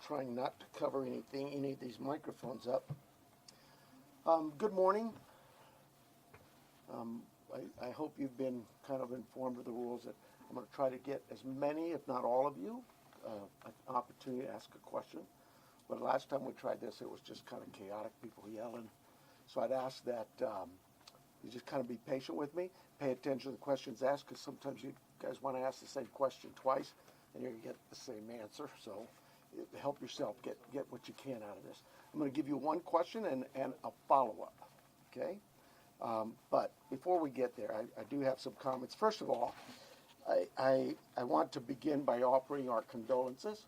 trying not to cover any of these microphones up. Good morning. I hope you've been kind of informed of the rules. That I'm going to try to get as many, if not all of you, an opportunity to ask a question. But last time we tried this, it was just kind of chaotic, people yelling. So I'd ask that you just kind of be patient with me, pay attention to the questions asked, because sometimes you guys want to ask the same question twice, and you're going to get the same answer. So help yourself get what you can out of this. I'm going to give you one question and a follow-up, okay? But before we get there, I do have some comments. First of all, I want to begin by offering our condolences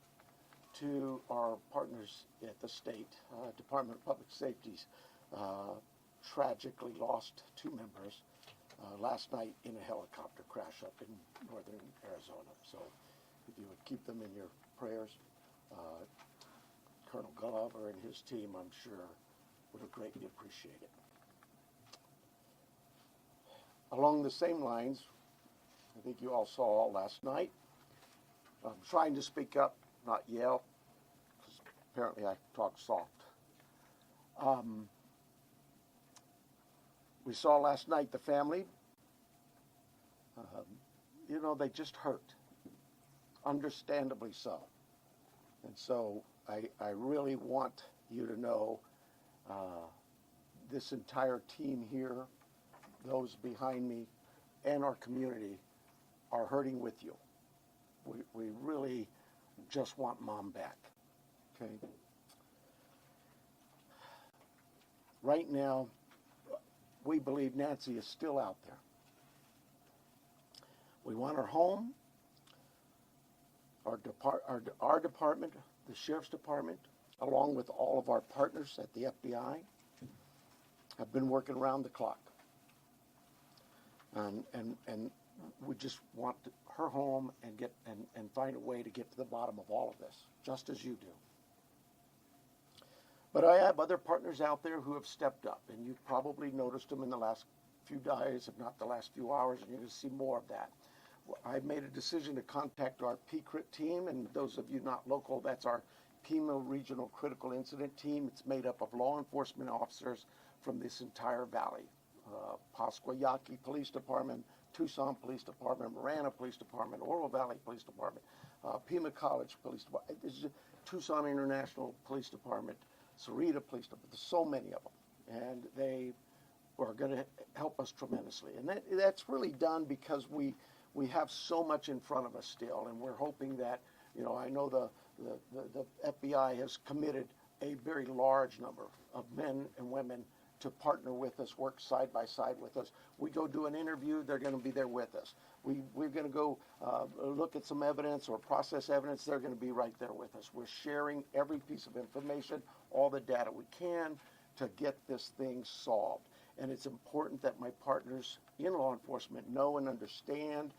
to our partners at the state Department of Public Safety's tragically lost two members last night in a helicopter crash up in northern Arizona. So if you would keep them in your prayers, Colonel Glover and his team, I'm sure, would greatly appreciate it. Along the same lines, I think you all saw last night, I'm trying to speak up, not yell, because apparently I talk soft. We saw last night the family, they just hurt, understandably so. And so I really want you to know this entire team here, those behind me, and our community are hurting with you. We really just want Mom back, okay? Right now, we believe Nancy is still out there. We want her home. Our department, the Sheriff's Department, along with all of our partners at the FBI, have been working around the clock. And we just want her home and find a way to get to the bottom of all of this, just as you do. But I have other partners out there who have stepped up, and you've probably noticed them in the last few days, if not the last few hours, and you're going to see more of that. I've made a decision to contact our PCRIT team, and those of you not local, that's our Pima Regional Critical Incident Team. It's made up of law enforcement officers from this entire valley. Pasquayaki Police Department, Tucson Police Department, Marana Police Department, Oro Valley Police Department, Pima College Police Department, Tucson International Police Department, Sarita Police Department. There's so many of them, and they are going to help us tremendously. And that's really done because we have so much in front of us still, and we're hoping that, I know the FBI has committed a very large number of men and women to partner with us, work side by side with us. We go do an interview, they're going to be there with us. We're going to go look at some evidence or process evidence, they're going to be right there with us. We're sharing every piece of information, all the data we can to get this thing solved. And it's important that my partners in law enforcement know and understand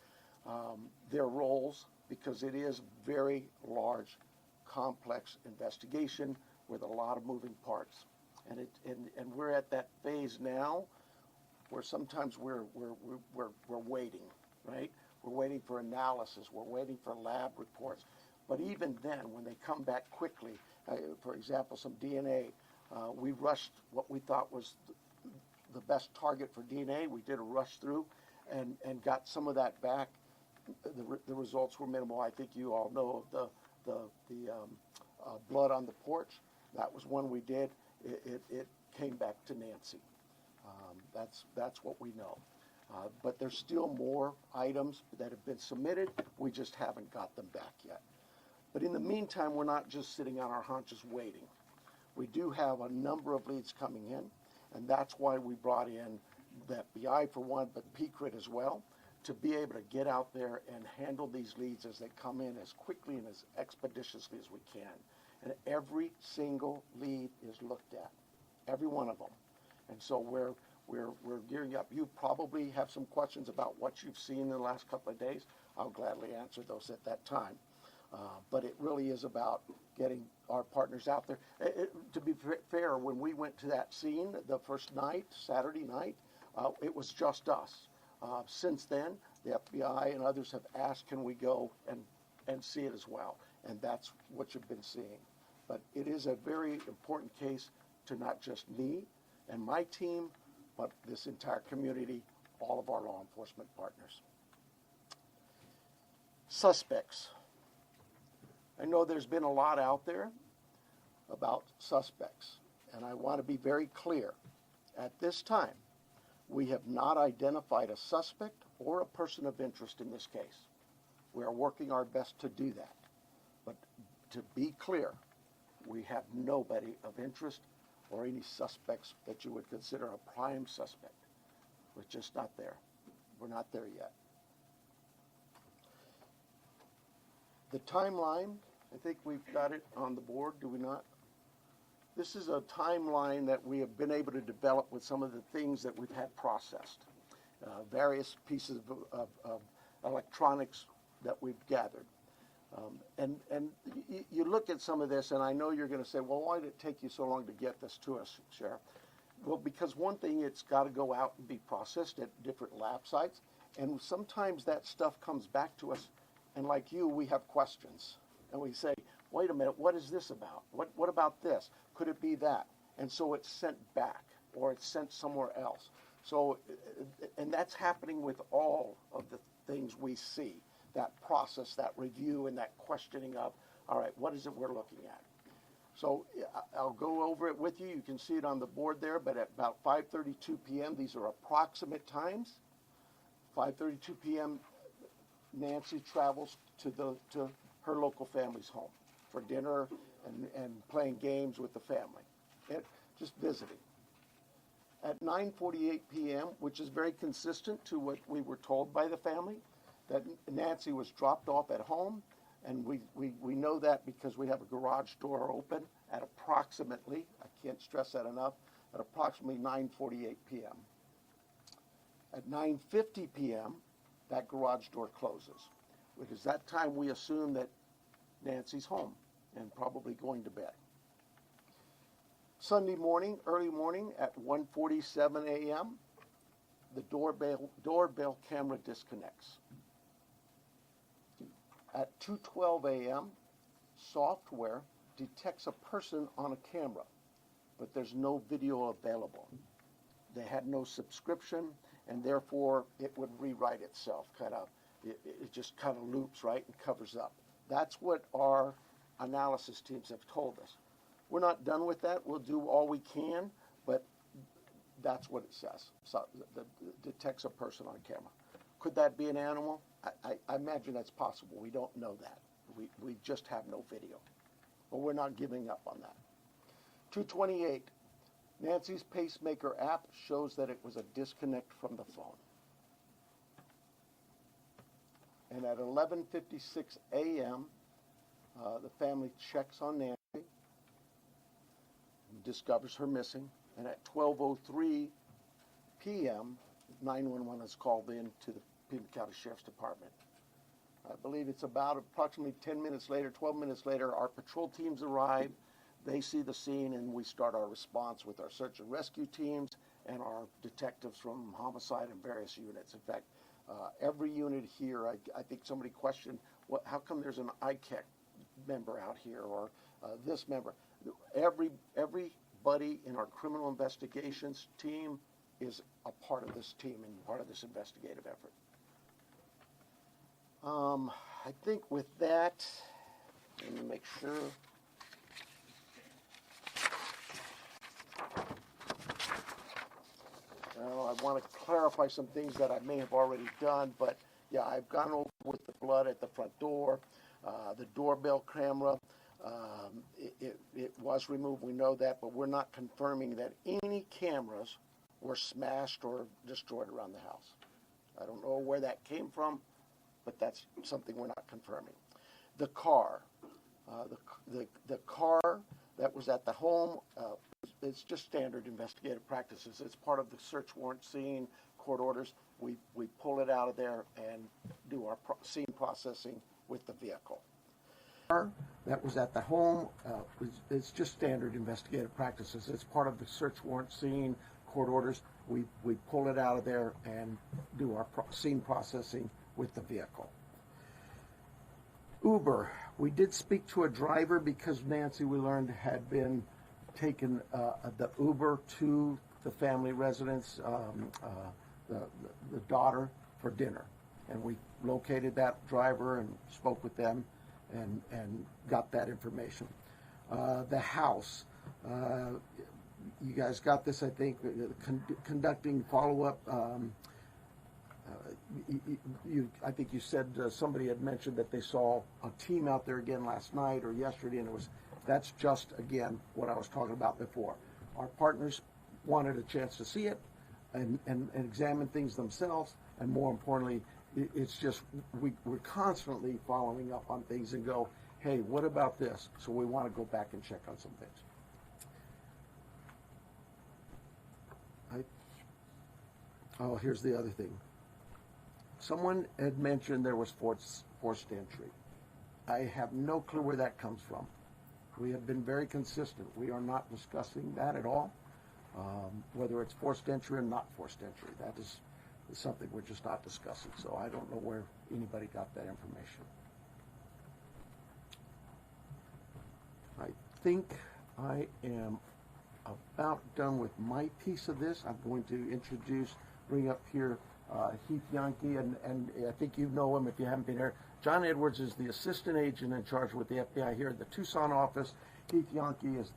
their roles, because it is very large, complex investigation with a lot of moving parts. And we're at that phase now where sometimes we're waiting, right? We're waiting for analysis. We're waiting for lab reports. But even then, when they come back quickly, for example, some DNA, we rushed what we thought was the best target for DNA. We did a rush through and got some of that back. The results were minimal. I think you all know of the blood on the porch. That was one we did. It came back to Nancy. That's what we know. But there's still more items that have been submitted. We just haven't got them back yet. But in the meantime, we're not just sitting on our haunches waiting. We do have a number of leads coming in, and that's why we brought in the FBI for one, but PCRIT as well, to be able to get out there and handle these leads as they come in as quickly and as expeditiously as we can. And every single lead is looked at, every one of them. And so we're gearing up. You probably have some questions about what you've seen in the last couple of days. I'll gladly answer those at that time. But it really is about getting our partners out there. To be fair, when we went to that scene the first night, Saturday night, it was just us. Since then, the FBI and others have asked, can we go and see it as well? And that's what you've been seeing. But it is a very important case to not just me and my team, but this entire community, all of our law enforcement partners. Suspects. I know there's been a lot out there about suspects, and I want to be very clear. At this time, we have not identified a suspect or a person of interest in this case. We are working our best to do that. But to be clear, we have nobody of interest or any suspects that you would consider a prime suspect. We're just not there. We're not there yet. The timeline, I think we've got it on the board, do we not? This is a timeline that we have been able to develop with some of the things that we've had processed. Various pieces of electronics that we've gathered. And you look at some of this, and I know you're going to say, well, why did it take you so long to get this to us, Sheriff? Well, because one thing, it's got to go out and be processed at different lab sites, and sometimes that stuff comes back to us, and like you, we have questions, and we say, wait a minute, what is this about? What about this? Could it be that? And so it's sent back, or it's sent somewhere else. So, and that's happening with all of the things we see, that process, that review, and that questioning of, all right, what is it we're looking at? So I'll go over it with you. You can see it on the board there, but at about 5:32 p.m., these are approximate times. 5:32 p.m., Nancy travels to her local family's home for dinner and playing games with the family, just visiting. At 9:48 p.m., which is very consistent to what we were told by the family, that Nancy was dropped off at home, and we know that because we have a garage door open at approximately, I can't stress that enough, at approximately 9:48 p.m. At 9:50 p.m., that garage door closes, because that time we assume that Nancy's home and probably going to bed. Sunday morning, early morning, at 1:47 a.m., the doorbell camera disconnects. At 2:12 a.m., software detects a person on a camera, but there's no video available. They had no subscription, and therefore it would rewrite itself. It just kind of loops, right, and covers up. That's what our analysis teams have told us. We're not done with that. We'll do all we can, but that's what it says. So it detects a person on camera. Could that be an animal? I imagine that's possible. We don't know that. We just have no video. But we're not giving up on that. 2:28, Nancy's pacemaker app shows that it was a disconnect from the phone. And at 11:56 a.m., the family checks on Nancy, discovers her missing, and at 12:03 p.m., 911 is called in to the Pima County Sheriff's Department. I believe it's about approximately 10 minutes later, 12 minutes later, our patrol teams arrive, they see the scene, and we start our response with our search and rescue teams and our detectives from homicide and various units. In fact, every unit here, I think somebody questioned, how come there's an ICAC member out here, or this member? Everybody in our criminal investigations team is a part of this team and part of this investigative effort. I think with that, let me make sure. Well, I want to clarify some things that I may have already done, but yeah, I've gone over with the blood at the front door, the doorbell camera. It was removed, we know that, but we're not confirming that any cameras were smashed or destroyed around the house. I don't know where that came from, but that's something we're not confirming. The car, the car that was at the home, it's just standard investigative practices. It's part of the search warrant scene, court orders. We pull it out of there and do our scene processing with the vehicle. That was at the home, it's just standard investigative practices. It's part of the search warrant scene, court orders. We pull it out of there and do our scene processing with the vehicle. Uber, We did speak to a driver because Nancy, we learned, had been taken the Uber to the family residence, the daughter, for dinner. And we located that driver and spoke with them and got that information. The house, you guys got this, I think, conducting follow-up. I think you said somebody had mentioned that they saw a team out there again last night or yesterday, and that's just, again, what I was talking about before. Our partners wanted a chance to see it and examine things themselves, and more importantly, it's just we're constantly following up on things and go, hey, what about this? So we want to go back and check on some things. Oh, here's the other thing. Someone had mentioned there was forced entry. I have no clue where that comes from. We have been very consistent. We are not discussing that at all, whether it's forced entry or not forced entry. That is something we're just not discussing. So I don't know where anybody got that information. I think I am about done with my piece of this. I'm going to bring up here Heath Yankee, and I think you know him if you haven't been here. John Edwards is the assistant agent in charge with the FBI here at the Tucson office. Heath Yankee is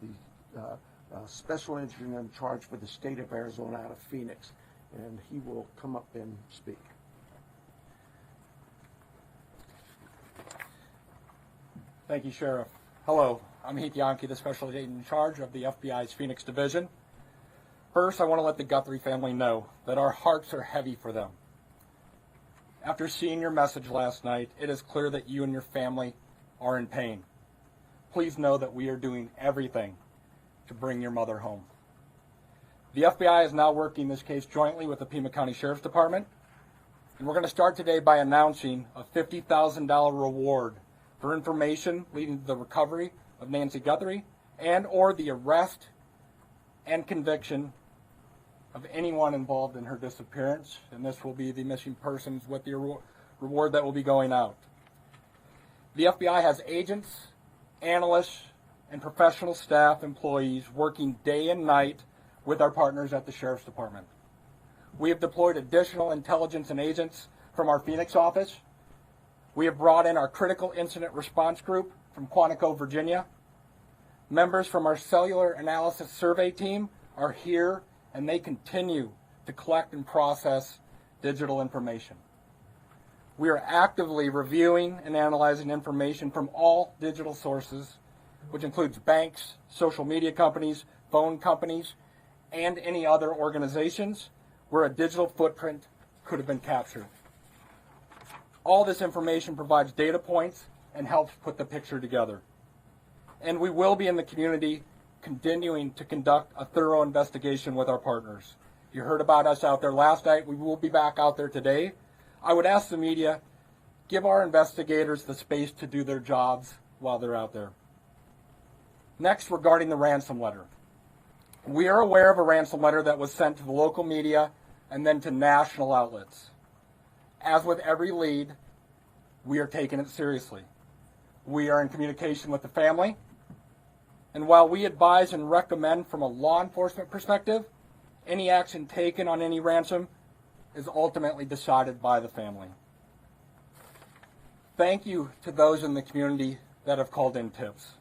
the special agent in charge for the state of Arizona out of Phoenix, and he will come up and speak. Thank you, Sheriff. Hello, I'm Heath Yankee, the special agent in charge of the FBI's Phoenix Division. First, I want to let the Guthrie family know that our hearts are heavy for them. After seeing your message last night, it is clear that you and your family are in pain. Please know that we are doing everything to bring your mother home. The FBI is now working this case jointly with the Pima County Sheriff's Department, and we're going to start today by announcing a $50,000 reward for information leading to the recovery of Nancy Guthrie and or the arrest and conviction of anyone involved in her disappearance, and this will be the missing persons with the reward that will be going out. The FBI has agents, analysts, and professional staff employees working day and night with our partners at the Sheriff's Department. We have deployed additional intelligence and agents from our Phoenix office. We have brought in our Critical Incident Response Group from Quantico, Virginia. Members from our Cellular Analysis Survey team are here, and they continue to collect and process digital information. We are actively reviewing and analyzing information from all digital sources, which includes banks, social media companies, phone companies, and any other organizations where a digital footprint could have been captured. All this information provides data points and helps put the picture together. And we will be in the community continuing to conduct a thorough investigation with our partners. You heard about us out there last night. We will be back out there today. I would ask the media, give our investigators the space to do their jobs while they're out there. Next, regarding the ransom letter. We are aware of a ransom letter that was sent to the local media and then to national outlets. As with every lead, we are taking it seriously. We are in communication with the family, and while we advise and recommend from a law enforcement perspective, any action taken on any ransom is ultimately decided by the family. Thank you to those in the community that have called in tips.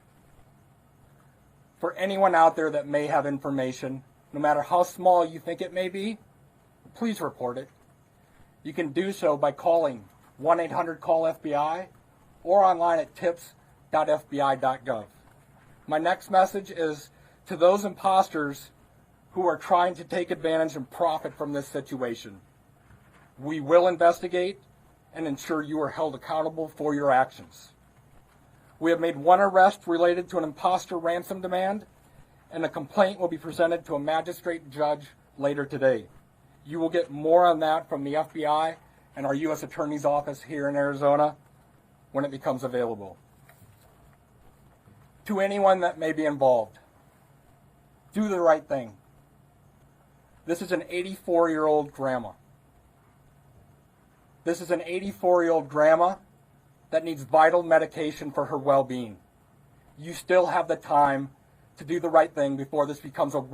For anyone out there that may have information, no matter how small you think it may be, please report it. You can do so by calling 1-800-CALL-FBI or online at tips.fbi.gov. My next message is to those imposters who are trying to take advantage and profit from this situation. We will investigate and ensure you are held accountable for your actions. We have made one arrest related to an imposter ransom demand, and a complaint will be presented to a magistrate judge later today. You will get more on that from the FBI and our U.S. Attorney's Office here in Arizona when it becomes available. To anyone that may be involved, do the right thing. This is an 84-year-old grandma. This is an 84-year-old grandma that needs vital medication for her well-being. You still have the time to do the right thing before this becomes a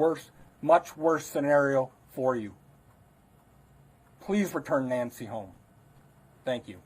much worse scenario for you. Please return Nancy home. Thank you.